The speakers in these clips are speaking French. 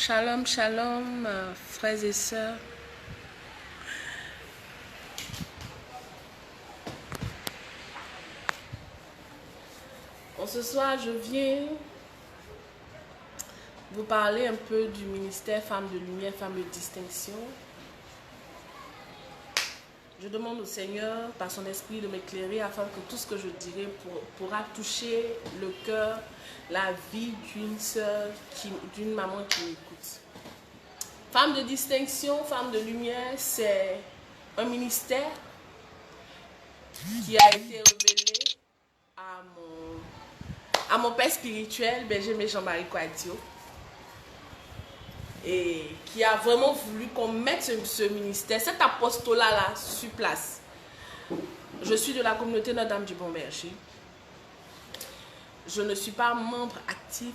Shalom, shalom, frères et sœurs. Bon, ce soir, je viens vous parler un peu du ministère Femmes de Lumière, Femmes de Distinction. Je demande au Seigneur, par son esprit, de m'éclairer afin que tout ce que je dirai pourra toucher le cœur, la vie d'une sœur, d'une maman qui m'écoute. Femmes de distinction, Femmes de lumière, c'est un ministère qui a été révélé à mon père spirituel, Benjamin Jean-Marie Kouadio, et qui a vraiment voulu qu'on mette ce ministère, cet apostolat-là, sur place. Je suis de la communauté Notre-Dame du Bon Berger. Je ne suis pas membre actif.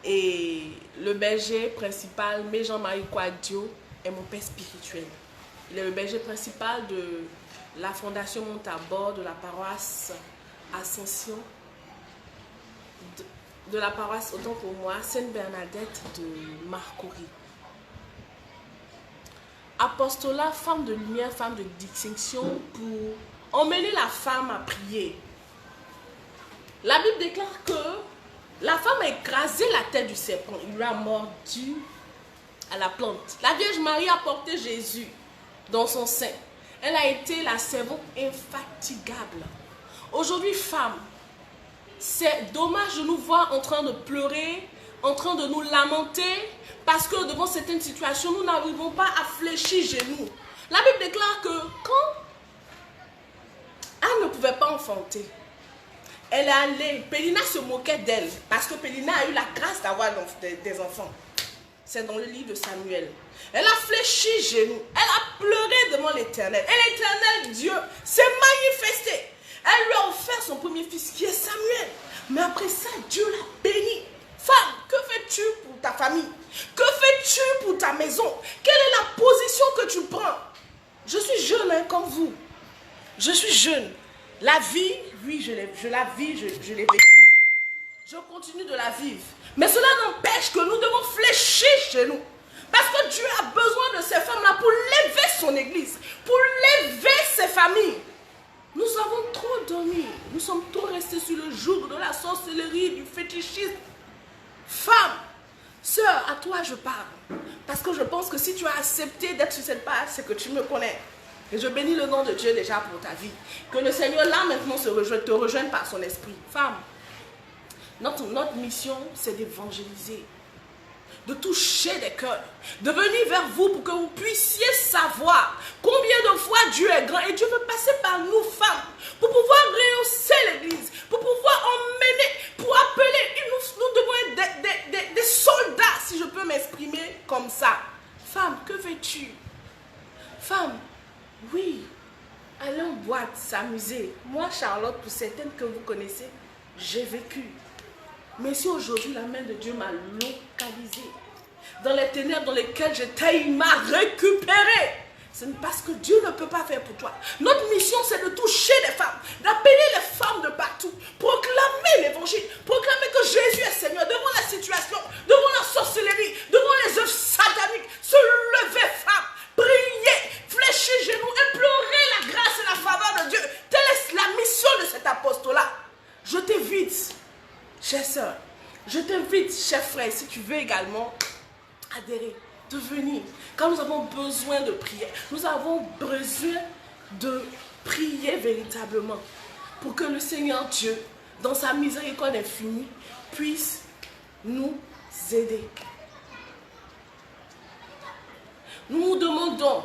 Et le berger principal, Jean-Marie Kouadio, est mon père spirituel. Il est le berger principal de la Fondation Montabor, de la paroisse Ascension, de la paroisse, autant pour moi, Sainte-Bernadette de Marcory. Apostolat, femme de lumière, femme de distinction, pour emmener la femme à prier. La Bible déclare que la femme a écrasé la tête du serpent, il lui a mordu à la plante. La Vierge Marie a porté Jésus dans son sein. Elle a été la servante infatigable. Aujourd'hui, femme, c'est dommage de nous voir en train de pleurer, en train de nous lamenter, parce que devant certaines situations, nous n'arrivons pas à fléchir genoux. La Bible déclare que quand Anne ne pouvait pas enfanter, elle est allée, Pélina se moquait d'elle, parce que Pélina a eu la grâce d'avoir des enfants. C'est dans le livre de Samuel. Elle a fléchi genoux, elle a pleuré devant l'Éternel. Et l'Éternel, Dieu, s'est manifesté. Elle lui a offert son premier fils, qui est Samuel. Mais après ça, Dieu l'a béni. Femme, que fais-tu pour ta famille? Que fais-tu pour ta maison? Quelle est la position que tu prends? Je suis jeune comme vous. Je suis jeune. La vie, oui, je la vis, je l'ai vécue. Je continue de la vivre. Mais cela n'empêche que nous devons fléchir chez nous. Parce que Dieu a besoin de ces femmes-là pour lever son église, pour lever ses familles. Nous avons trop dormi. Nous sommes trop restés sur le joug de la sorcellerie, du fétichisme. Femme, sœur, à toi je parle. Parce que je pense que si tu as accepté d'être sur cette page, c'est que tu me connais. Et je bénis le nom de Dieu déjà pour ta vie. Que le Seigneur là maintenant te rejoigne par son esprit. Femme, notre mission c'est d'évangéliser, de toucher des cœurs, de venir vers vous pour que vous puissiez savoir combien de fois Dieu est grand. Et Dieu veut passer par nous femmes pour pouvoir rehausser l'église, pour pouvoir emmener, pour appeler. Nous devons être des soldats, si je peux m'exprimer comme ça. Femme, que fais-tu? Femme, oui, aller en boîte, s'amuser. Moi, Charlotte, pour certaines que vous connaissez, j'ai vécu. Mais si aujourd'hui la main de Dieu m'a localisé dans les ténèbres dans lesquelles j'étais, il m'a récupéré. C'est parce que Dieu ne peut pas faire pour toi. Notre mission, c'est de toucher les femmes, d'appeler les femmes de partout, proclamer l'évangile, proclamer que Jésus est Seigneur devant la situation, devant la sorcellerie, devant les œuvres sataniques. Se lever, femme, prier, fléchir genoux, implorer la grâce et la faveur de Dieu. Telle est la mission de cet apostolat. Je t'invite, chère sœur, je t'invite, cher frère, si tu veux également adhérer, de venir. Quand nous avons besoin de prier, nous avons besoin de prier véritablement pour que le Seigneur Dieu, dans sa miséricorde infinie, puisse nous aider. Nous nous demandons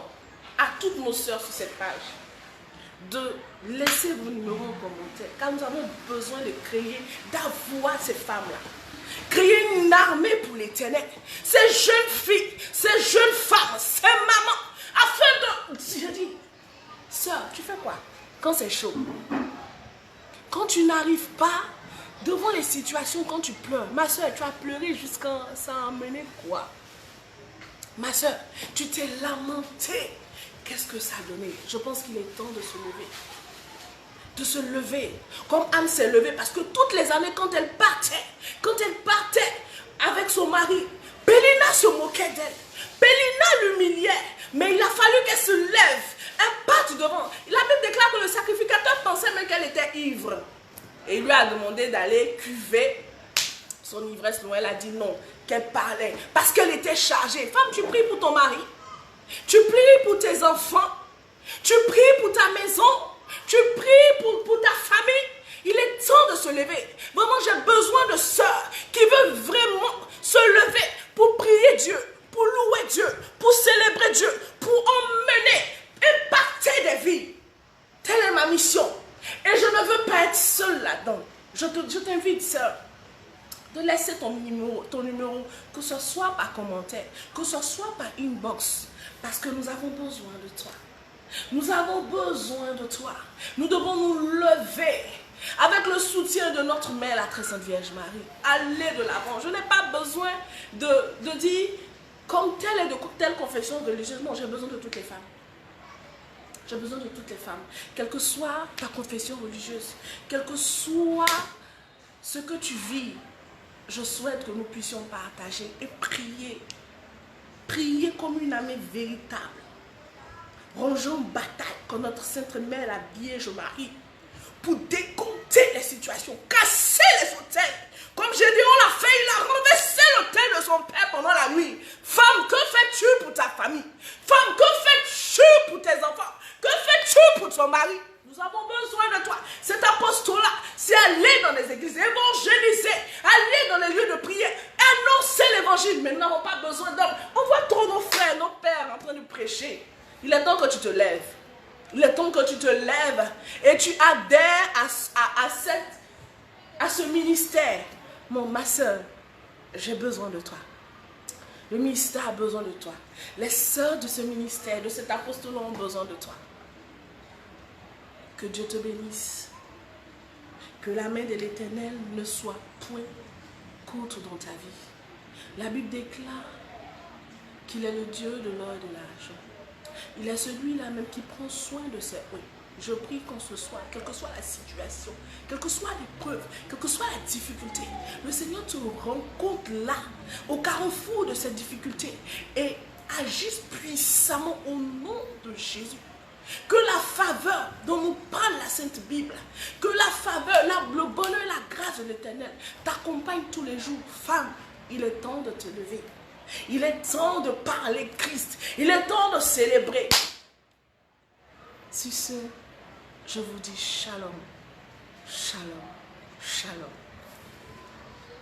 à toutes nos sœurs sur cette page de laisser vos numéros en commentaire, car nous avons besoin de créer, d'avoir ces femmes-là. Créer une armée pour l'Éternel. Ces jeunes filles, ces jeunes femmes, ces mamans, afin de... Je dis, sœur, tu fais quoi quand c'est chaud? Quand tu n'arrives pas devant les situations, quand tu pleures, ma sœur, tu as pleuré jusqu'à ça a amené quoi? Ma sœur, tu t'es lamentée. Qu'est-ce que ça a donné? Je pense qu'il est temps de se lever. De se lever. Comme Anne s'est levée, parce que toutes les années, quand elle partait, son mari, Pélina se moquait d'elle. Pélina l'humiliait. Mais il a fallu qu'elle se lève. Elle parte devant. La Bible déclare que le sacrificateur pensait même qu'elle était ivre. Et il lui a demandé d'aller cuver son ivresse. Non, elle a dit non, qu'elle parlait. Parce qu'elle était chargée. Femme, tu pries pour ton mari. Tu pries pour tes enfants. Tu pries pour ta maison. Tu pries pour ta famille. Il est temps de se lever. Vraiment, j'ai besoin de sœurs qui veulent vraiment se lever pour prier Dieu, pour louer Dieu, pour célébrer Dieu, pour emmener, impacter des vies. Telle est ma mission. Et je ne veux pas être seule là-dedans. Je t'invite, sœur, de laisser ton numéro, que ce soit par commentaire, que ce soit par inbox, parce que nous avons besoin de toi. Nous avons besoin de toi. Nous devons nous lever avec le soutien de notre mère, la très sainte Vierge Marie. Allez de l'avant. Je n'ai pas besoin de dire comme telle et de telle confession religieuse. Non, j'ai besoin de toutes les femmes. J'ai besoin de toutes les femmes. Quelle que soit ta confession religieuse, quel que soit ce que tu vis, je souhaite que nous puissions partager et prier. Prier comme une amie véritable. Rangeons bataille que notre Sainte Mère, la Vierge Marie, pour décompter les situations, casser les autels. Comme j'ai dit, on l'a fait, il a renversé l'autel de son père pendant la nuit. Femme, que fais-tu pour ta famille? Femme, que fais-tu pour tes enfants? Que fais-tu pour ton mari? Nous avons besoin de toi. Cet apostolat, c'est aller dans les églises, évangéliser, aller dans les lieux de prière, annoncer l'évangile. Mais nous n'avons pas besoin d'hommes. On voit trop nos frères, nos pères en train de prêcher. Il est temps que tu te lèves. Il est temps que tu te lèves et tu adhères à ce ministère. Ma soeur, j'ai besoin de toi. Le ministère a besoin de toi. Les sœurs de ce ministère, de cet apostolat ont besoin de toi. Que Dieu te bénisse. Que la main de l'Éternel ne soit point contre dans ta vie. La Bible déclare qu'il est le Dieu de l'or et de l'argent. Il est celui-là même qui prend soin de ses oeufs. Je prie qu'on se soit, quelle que soit la situation, quelle que soit l'épreuve, quelle que soit la difficulté, le Seigneur te rencontre là, au carrefour de cette difficulté et agisse puissamment au nom de Jésus. Que la faveur dont nous parle la Sainte Bible, que la faveur, le bonheur et la grâce de l'Éternel t'accompagnent tous les jours. Femme, il est temps de te lever. Il est temps de parler Christ. Il est temps de célébrer. Sur ce, je vous dis shalom, shalom, shalom.